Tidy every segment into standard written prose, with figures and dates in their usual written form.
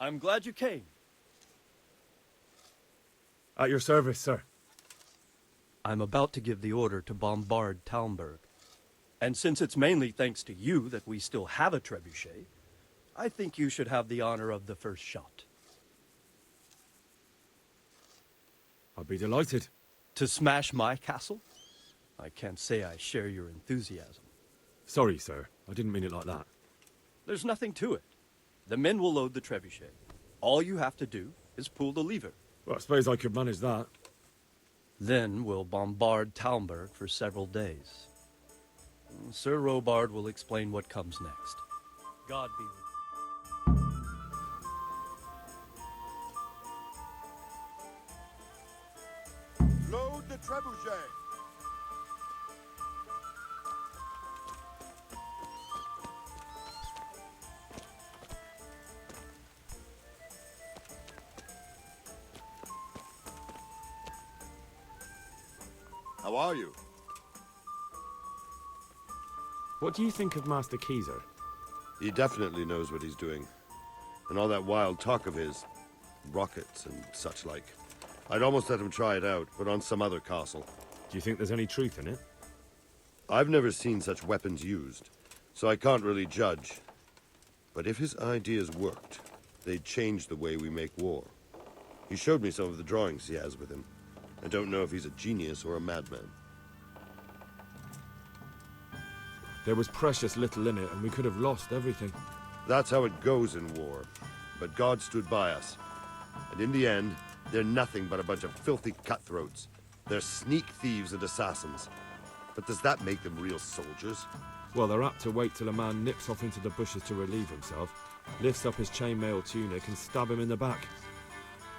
I'm glad you came. At your service, sir. I'm about to give the order to bombard Talmberg. And since it's mainly thanks to you that we still have a trebuchet, I think you should have the honor of the first shot. I'll be delighted. To smash my castle? I can't say I share your enthusiasm. Sorry, sir. I didn't mean it like that. There's nothing to it. The men will load the trebuchet. All you have to do is pull the lever. Well, I suppose I could manage that. Then we'll bombard Talmberg for several days. Sir Robard will explain what comes next. God be with you. Load the trebuchet! How are you? What do you think of Master Keyser? He definitely knows what he's doing. And all that wild talk of his, rockets and such like. I'd almost let him try it out, but on some other castle. Do you think there's any truth in it? I've never seen such weapons used, so I can't really judge. But if his ideas worked, they'd change the way we make war. He showed me some of the drawings he has with him. I don't know if he's a genius or a madman. There was precious little in it, and we could have lost everything. That's how it goes in war. But God stood by us. And in the end, they're nothing but a bunch of filthy cutthroats. They're sneak thieves and assassins. But does that make them real soldiers? Well, they're apt to wait till a man nips off into the bushes to relieve himself, lifts up his chainmail tunic and stab him in the back.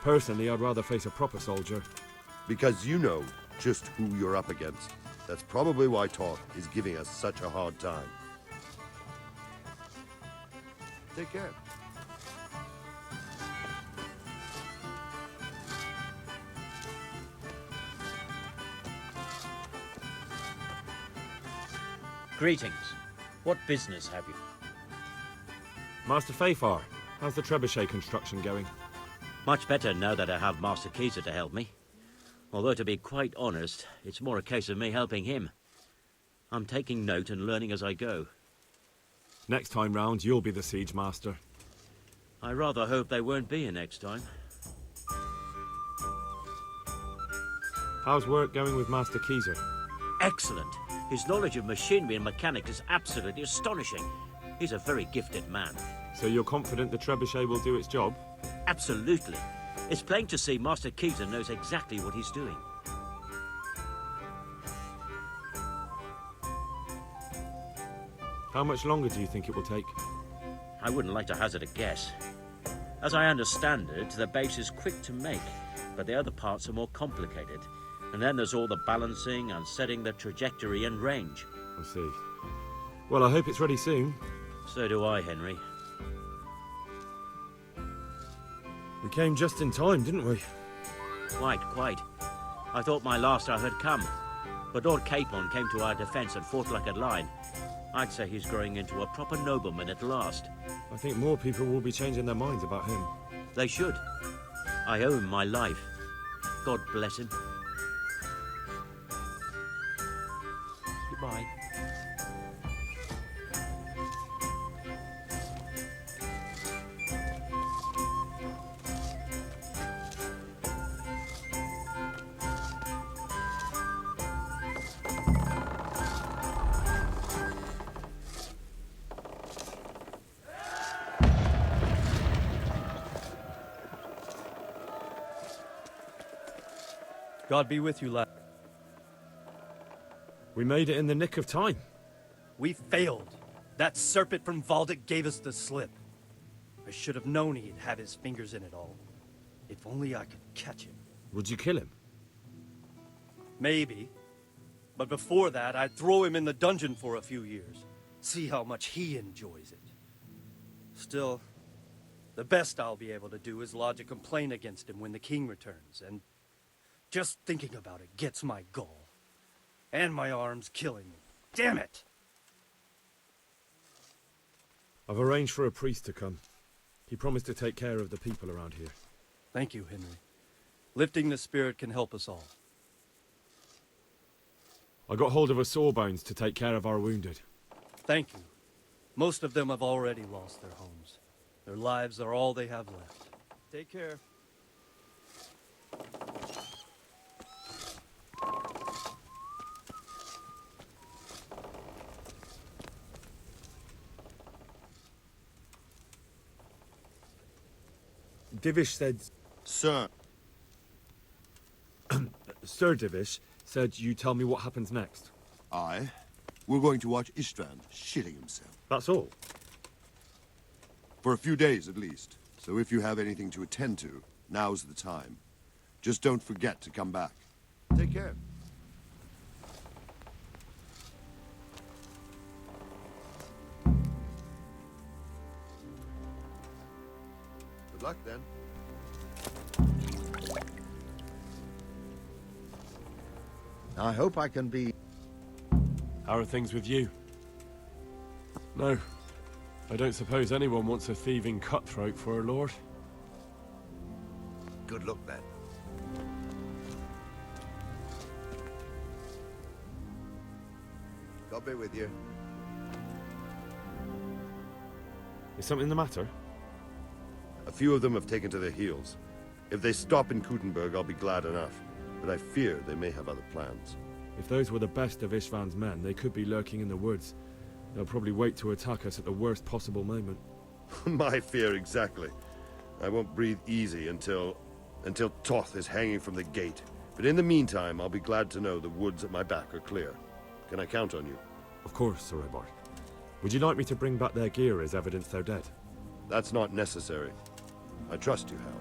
Personally, I'd rather face a proper soldier. Because you know just who you're up against. That's probably why Toth is giving us such a hard time. Take care. Greetings. What business have you? Master Fafar, how's the trebuchet construction going? Much better now that I have Master Keyser to help me. Although, to be quite honest, it's more a case of me helping him. I'm taking note and learning as I go. Next time round, you'll be the siege master. I rather hope they won't be here next time. How's work going with Master Keyser? Excellent. His knowledge of machinery and mechanics is absolutely astonishing. He's a very gifted man. So you're confident the trebuchet will do its job? Absolutely. It's plain to see Master Keyser knows exactly what he's doing. How much longer do you think it will take? I wouldn't like to hazard a guess. As I understand it, the base is quick to make, but the other parts are more complicated. And then there's all the balancing and setting the trajectory and range. I see. Well, I hope it's ready soon. So do I, Henry. We came just in time, didn't we? Quite. I thought my last hour had come. But Lord Capon came to our defence and fought like a lion. I'd say he's growing into a proper nobleman at last. I think more people will be changing their minds about him. They should. I owe him my life. God bless him. Goodbye. God be with you, lad. We made it in the nick of time. We failed. That serpent from Valdic gave us the slip. I should have known he'd have his fingers in it all. If only I could catch him. Would you kill him? Maybe. But before that, I'd throw him in the dungeon for a few years. See how much he enjoys it. Still, the best I'll be able to do is lodge a complaint against him when the king returns, and just thinking about it gets my gall. And my arm's killing me. Damn it! I've arranged for a priest to come. He promised to take care of the people around here. Thank you, Henry. Lifting the spirit can help us all. I got hold of a Sawbones to take care of our wounded. Thank you. Most of them have already lost their homes. Their lives are all they have left. Take care. Divish said... Sir, Sir Divish said you tell me what happens next. Aye. We're going to watch Istvan shitting himself. That's all. For a few days, at least. So if you have anything to attend to, now's the time. Just don't forget to come back. take care. Good luck, then. I hope I can be... How are things with you? No. I don't suppose anyone wants a thieving cutthroat for a lord. Good luck, then. God be with you. Is something the matter? A few of them have taken to their heels. If they stop in Kutenberg, I'll be glad enough. But I fear they may have other plans. If those were the best of Istvan's men, they could be lurking in the woods. They'll probably wait to attack us at the worst possible moment. My fear exactly. I won't breathe easy until Toth is hanging from the gate. But in the meantime, I'll be glad to know the woods at my back are clear. Can I count on you? Of course, Sir Eobard. Would you like me to bring back their gear as evidence they're dead? That's not necessary. I trust you, Hal.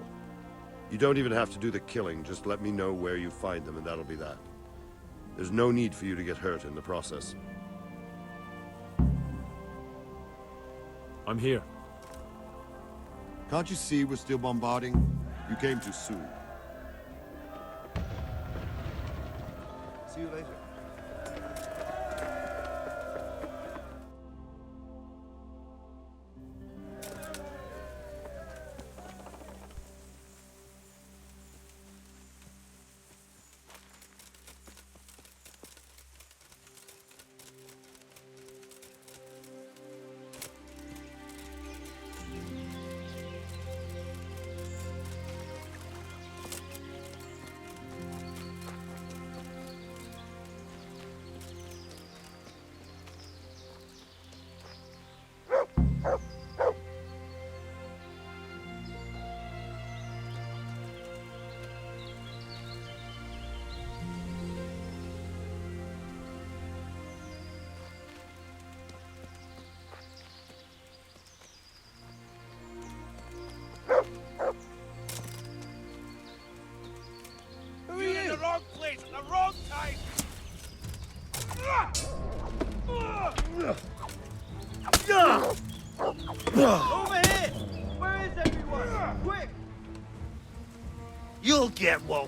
You don't even have to do the killing, just let me know where you find them and that'll be that. There's no need for you to get hurt in the process. I'm here. Can't you see we're still bombarding? You came too soon. See you later. Wrong place at the wrong time! Over here! Where is everyone? Quick! You'll get one.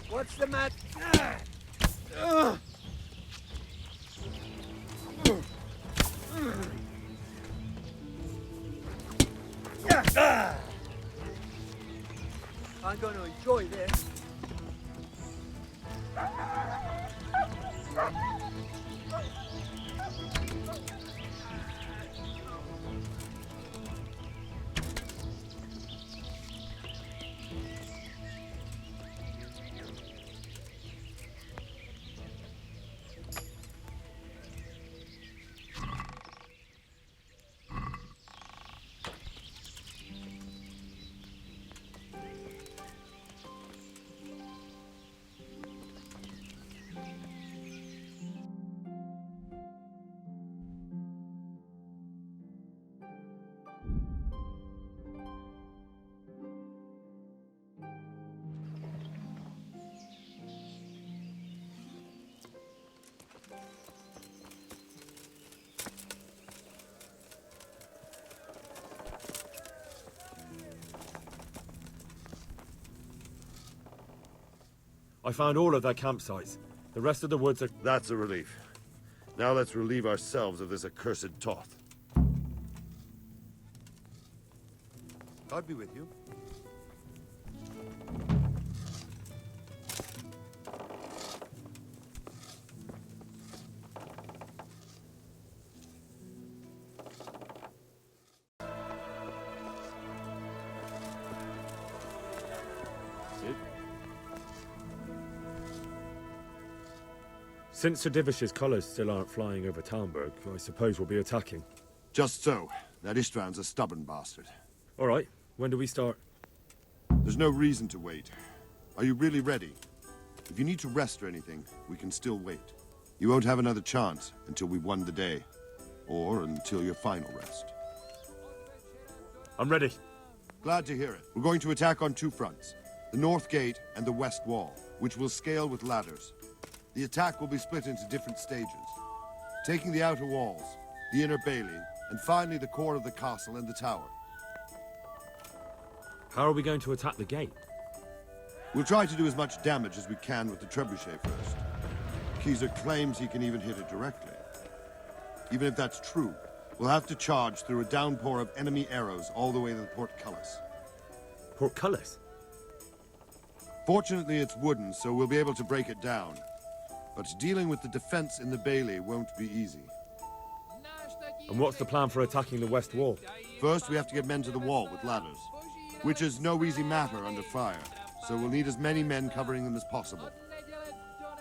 What's the matter? I'm going to enjoy this. I found all of their campsites. The rest of the woods are... That's a relief. Now let's relieve ourselves of this accursed Toth. God be with you. Since Sir Divish's colours still aren't flying over Talmberg, I suppose we'll be attacking. Just so. That Istvan's a stubborn bastard. All right, when do we start? There's no reason to wait. Are you really ready? If you need to rest or anything, we can still wait. You won't have another chance until we've won the day. Or until your final rest. I'm ready. Glad to hear it. We're going to attack on two fronts. The north gate and the west wall, which will scale with ladders. The attack will be split into different stages. Taking the outer walls, the inner bailey, and finally the core of the castle and the tower. How are we going to attack the gate? We'll try to do as much damage as we can with the trebuchet first. Keezer claims he can even hit it directly. Even if that's true, we'll have to charge through a downpour of enemy arrows all the way to the portcullis. Portcullis? Fortunately, it's wooden, so we'll be able to break it down. But dealing with the defense in the bailey won't be easy. And what's the plan for attacking the west wall? First, we have to get men to the wall with ladders, which is no easy matter under fire, so we'll need as many men covering them as possible.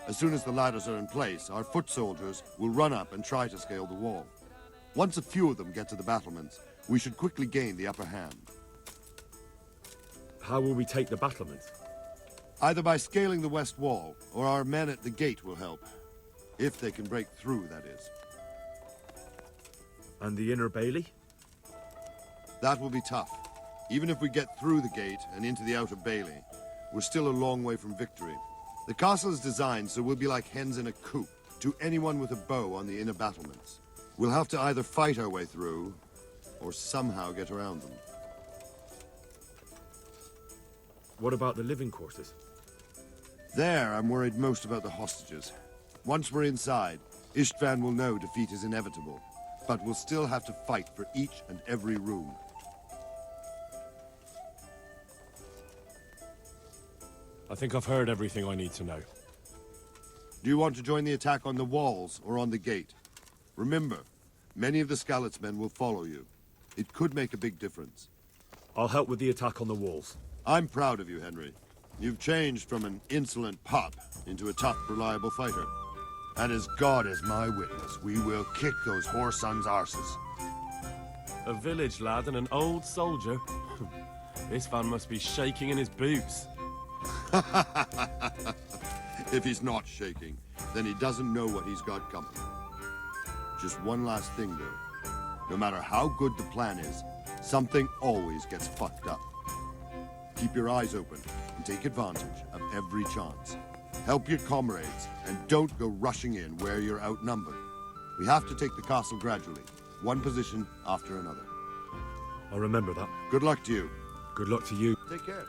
As soon as the ladders are in place, our foot soldiers will run up and try to scale the wall. Once a few of them get to the battlements, we should quickly gain the upper hand. How will we take the battlements? Either by scaling the west wall, or our men at the gate will help. If they can break through, that is. And the inner bailey? That will be tough. Even if we get through the gate and into the outer bailey, we're still a long way from victory. The castle is designed so we'll be like hens in a coop to anyone with a bow on the inner battlements. We'll have to either fight our way through, or somehow get around them. What about the living quarters? There, I'm worried most about the hostages. Once we're inside, Istvan will know defeat is inevitable, but we'll still have to fight for each and every room. I think I've heard everything I need to know. Do you want to join the attack on the walls or on the gate? Remember, many of the Skalitz men will follow you. It could make a big difference. I'll help with the attack on the walls. I'm proud of you, Henry. You've changed from an insolent pup into a tough, reliable fighter. And as God is my witness, we will kick those whore sons' arses. A village lad and an old soldier? This fan must be shaking in his boots. If he's not shaking, then he doesn't know what he's got coming. Just one last thing, though. No matter how good the plan is, something always gets fucked up. Keep your eyes open and take advantage of every chance. Help your comrades, and don't go rushing in where you're outnumbered. We have to take the castle gradually, one position after another. I'll remember that. Good luck to you. Good luck to you. Take care.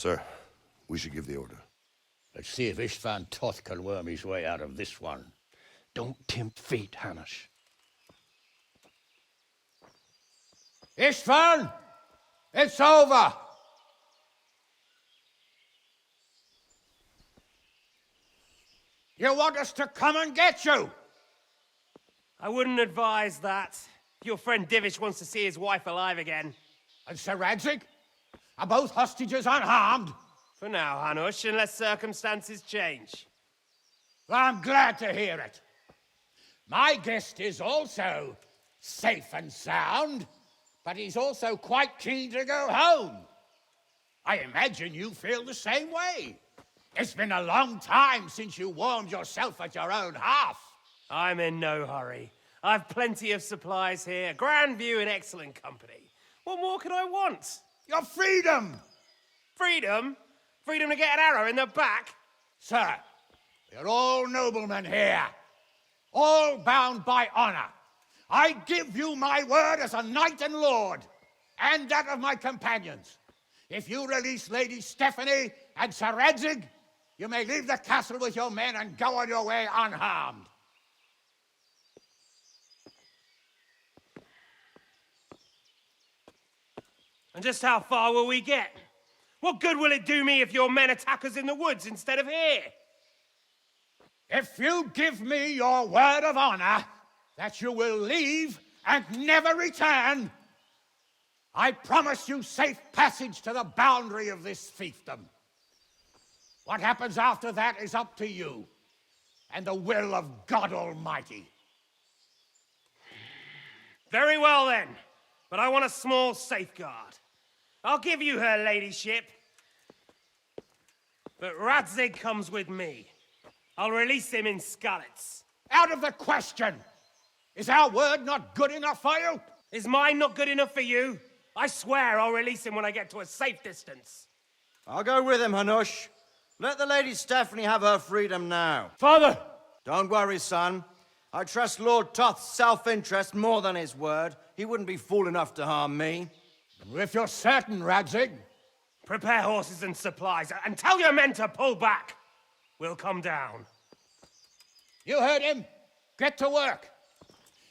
Sir, we should give the order. Let's see if Istvan Toth can worm his way out of this one. Don't tempt fate, Hanush. Istvan! It's over! You want us to come and get you? I wouldn't advise that. Your friend Divish wants to see his wife alive again. And Sir Radzig? Are both hostages unharmed? For now, Hanush, unless circumstances change. I'm glad to hear it. My guest is also safe and sound, but he's also quite keen to go home. I imagine you feel the same way. It's been a long time since you warmed yourself at your own hearth. I'm in no hurry. I've plenty of supplies here, grand view and excellent company. What more could I want? Your freedom! Freedom? Freedom to get an arrow in the back? Sir, we're all noblemen here, all bound by honor. I give you my word as a knight and lord, and that of my companions. If you release Lady Stephanie and Sir Radzig, you may leave the castle with your men and go on your way unharmed. And just how far will we get? What good will it do me if your men attack us in the woods instead of here? If you give me your word of honor that you will leave and never return, I promise you safe passage to the boundary of this fiefdom. What happens after that is up to you and the will of God Almighty. Very well then, but I want a small safeguard. I'll give you her ladyship, but Radzig comes with me. I'll release him in Skalitz. Out of the question! Is our word not good enough for you? Is mine not good enough for you? I swear I'll release him when I get to a safe distance. I'll go with him, Hanush. Let the Lady Stephanie have her freedom now. Father! Don't worry, son. I trust Lord Toth's self-interest more than his word. He wouldn't be fool enough to harm me. If you're certain, Radzig. Prepare horses and supplies, and tell your men to pull back. We'll come down. You heard him. Get to work.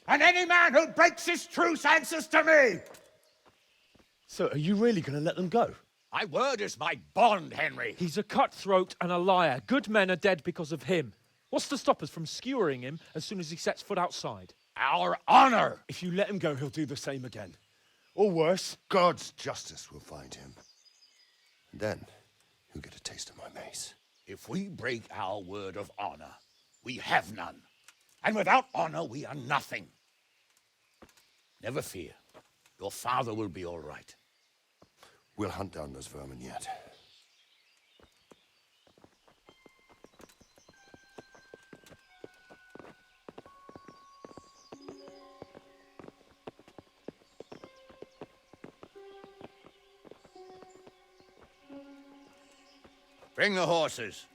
And any man who breaks his truce answers to me. So, are you really going to let them go? My word is my bond, Henry. He's a cutthroat and a liar. Good men are dead because of him. What's to stop us from skewering him as soon as he sets foot outside? Our honor. If you let him go, he'll do the same again. Or worse. God's justice will find him. And then he'll get a taste of my mace. If we break our word of honor, we have none. And without honor, we are nothing. Never fear. Your father will be all right. We'll hunt down those vermin yet. Bring the horses.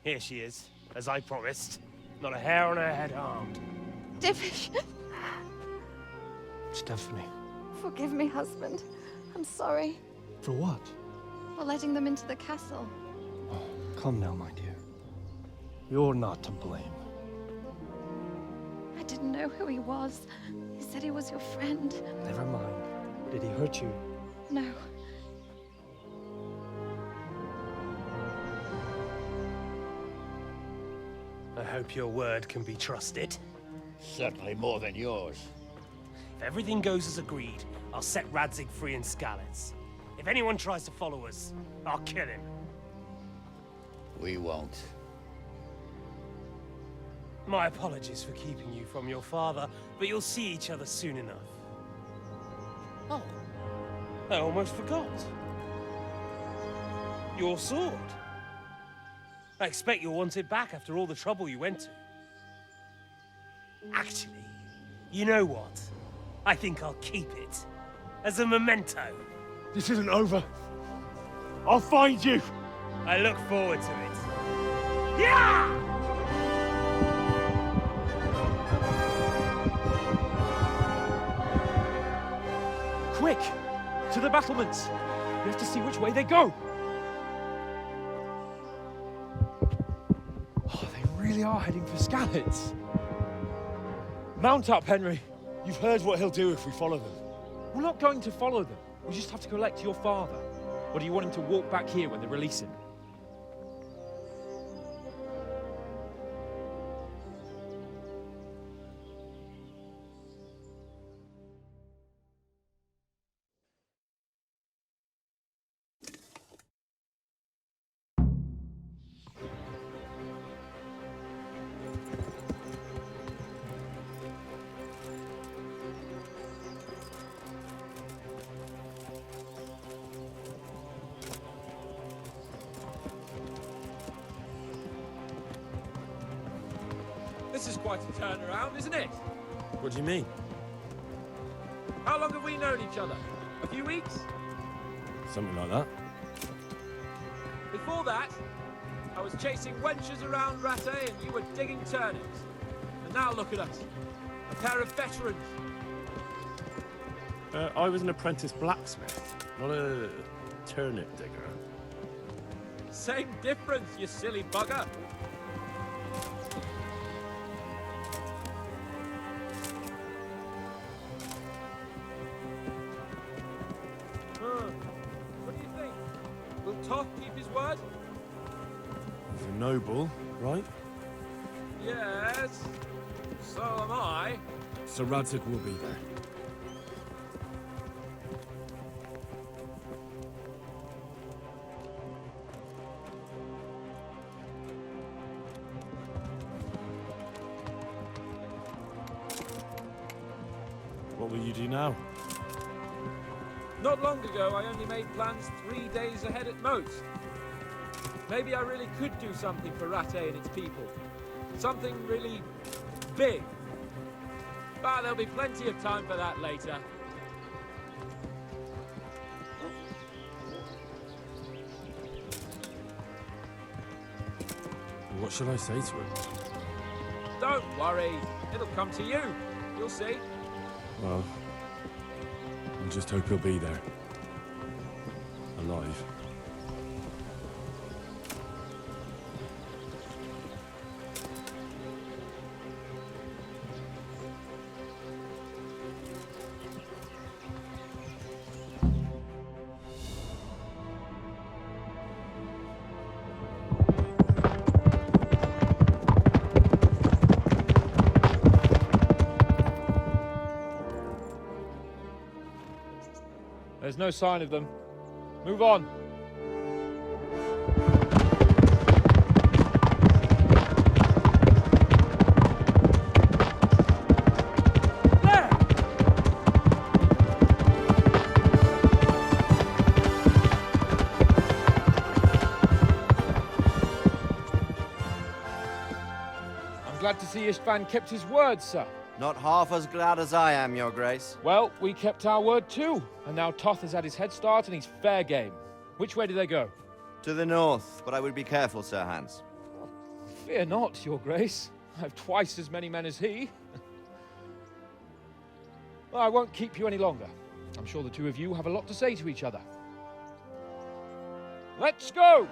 Here she is, as I promised. Not a hair on her head harmed. Divish! Stephanie. Forgive me, husband. I'm sorry For what? for letting them into the castle. Come now, my dear. You're not to blame. I didn't know who he was. He said he was your friend. Never mind. Did he hurt you? No. I hope your word can be trusted. Certainly more than yours. If everything goes as agreed, I'll set Radzig free in Skalitz. If anyone tries to follow us, I'll kill him. We won't. My apologies for keeping you from your father, but you'll see each other soon enough. Oh, I almost forgot. Your sword. I expect you'll want it back after all the trouble you went to. Actually, you know what? I think I'll keep it. As a memento. This isn't over. I'll find you. I look forward to it. Yeah! Quick! To the battlements! We have to see which way they go! Oh, they really are heading for Skalitz. Mount up, Henry. You've heard what he'll do if we follow them. We're not going to follow them. We just have to collect your father. Or do you want him to walk back here when they release him? This is quite a turnaround, isn't it? What do you mean? How long have we known each other? A few weeks? Something like that. Before that, I was chasing wenches around Rattay and you were digging turnips. And now look at us. A pair of veterans. I was an apprentice blacksmith, not a turnip digger. Same difference, you silly bugger. What do you think? Will Toth keep his word? He's a noble, right? Yes. So am I. Sir Radzig will be there. What will you do now? Not long ago, I only made plans 3 days ahead at most. Maybe I really could do something for Rattay and its people. Something really big. But there'll be plenty of time for that later. What shall I say to him? Don't worry. It'll come to you. You'll see. Well, I just hope he'll be there. Alive. There's no sign of them. Move on. There! I'm glad to see Istvan kept his word, sir. Not half as glad as I am, Your Grace. Well, we kept our word too. And now Toth has had his head start and he's fair game. Which way do they go? To the north, but I would be careful, Sir Hans. Fear not, Your Grace. I have twice as many men as he. Well, I won't keep you any longer. I'm sure the two of you have a lot to say to each other. Let's go!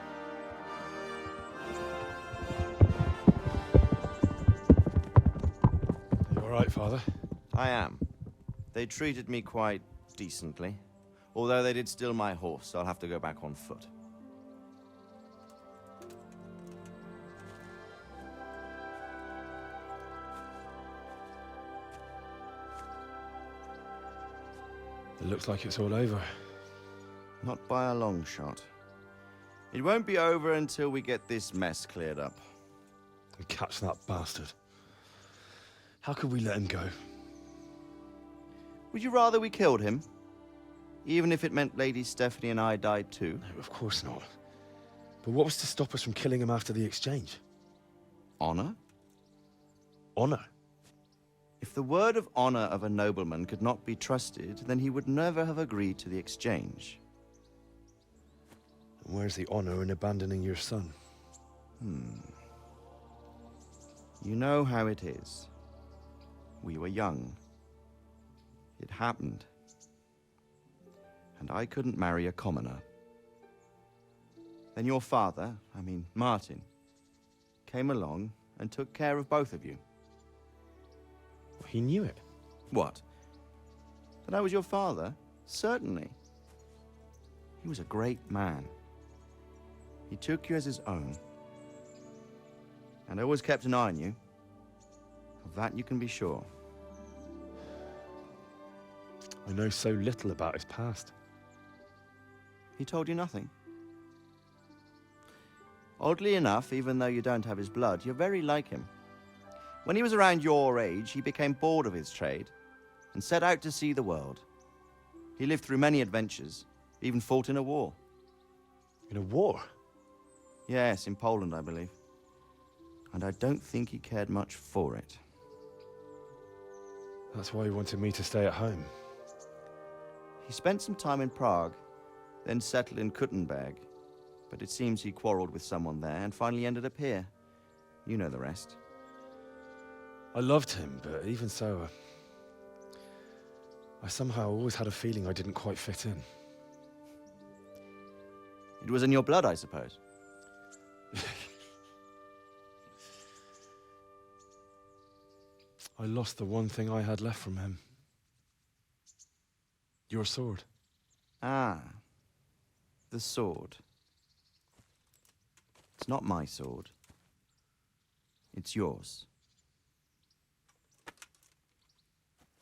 You all right, Father? I am. They treated me quite decently. Although they did steal my horse, so I'll have to go back on foot. It looks like it's all over. Not by a long shot. It won't be over until we get this mess cleared up. And catch that bastard. How could we let him go? Would you rather we killed him? Even if it meant Lady Stephanie and I died too? No, of course not. But what was to stop us from killing him after the exchange? Honor? Honor? If the word of honor of a nobleman could not be trusted, then he would never have agreed to the exchange. And where's the honor in abandoning your son? You know how it is. We were young. It happened. and I couldn't marry a commoner. Then your father, Martin, came along and took care of both of you. He knew it. What? That I was your father? Certainly. He was a great man. He took you as his own. And always kept an eye on you. Of that you can be sure. I know so little about his past. He told you nothing? Oddly enough, even though you don't have his blood, you're very like him. When he was around your age, he became bored of his trade and set out to see the world. He lived through many adventures, even fought in a war. In a war? Yes, in Poland, I believe. And I don't think he cared much for it. That's why he wanted me to stay at home. He spent some time in Prague, then settled in Kuttenberg. But it seems he quarreled with someone there and finally ended up here. You know the rest. I loved him, but even so, I somehow always had a feeling I didn't quite fit in. It was in your blood, I suppose. I lost the one thing I had left from him. Your sword. Ah, the sword. It's not my sword. It's yours.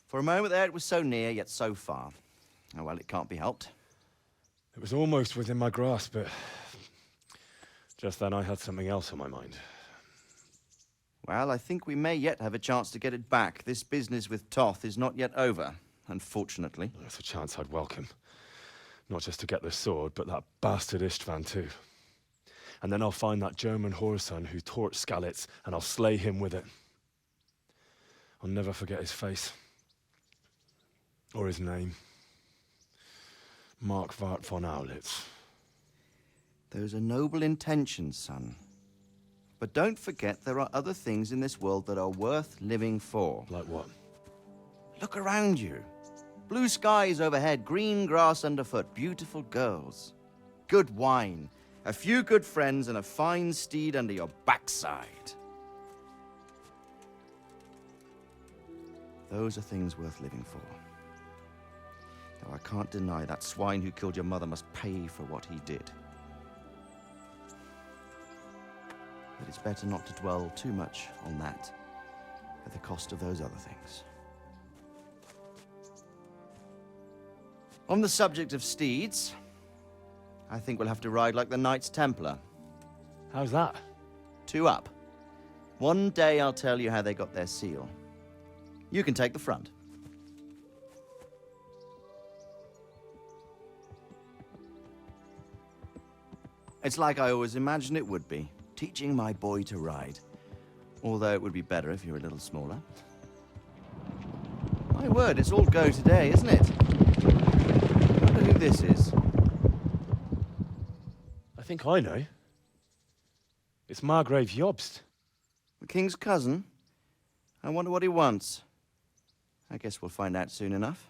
For a moment there, it was so near, yet so far. Oh, well, it can't be helped. It was almost within my grasp, but just then I had something else on my mind. Well, I think we may yet have a chance to get it back. This business with Toth is not yet over, unfortunately. That's a chance I'd welcome. Not just to get the sword, but that bastard Istvan too. And then I'll find that German whoreson who torched Skalitz, and I'll slay him with it. I'll never forget his face. Or his name. Marquardt von Aulitz. Those are noble intentions, son. But don't forget there are other things in this world that are worth living for. Like what? Look around you. Blue skies overhead, green grass underfoot, beautiful girls. Good wine, a few good friends, and a fine steed under your backside. Those are things worth living for. Though I can't deny that swine who killed your mother must pay for what he did. But it's better not to dwell too much on that at the cost of those other things. On the subject of steeds, I think we'll have to ride like the Knights Templar. How's that? 2 up. One day I'll tell you how they got their seal. You can take the front. It's like I always imagined it would be, teaching my boy to ride. Although it would be better if you were a little smaller. My word, it's all go today, isn't it? I wonder who this is. I think I know. It's Margrave Jobst. The king's cousin? I wonder what he wants. I guess we'll find out soon enough.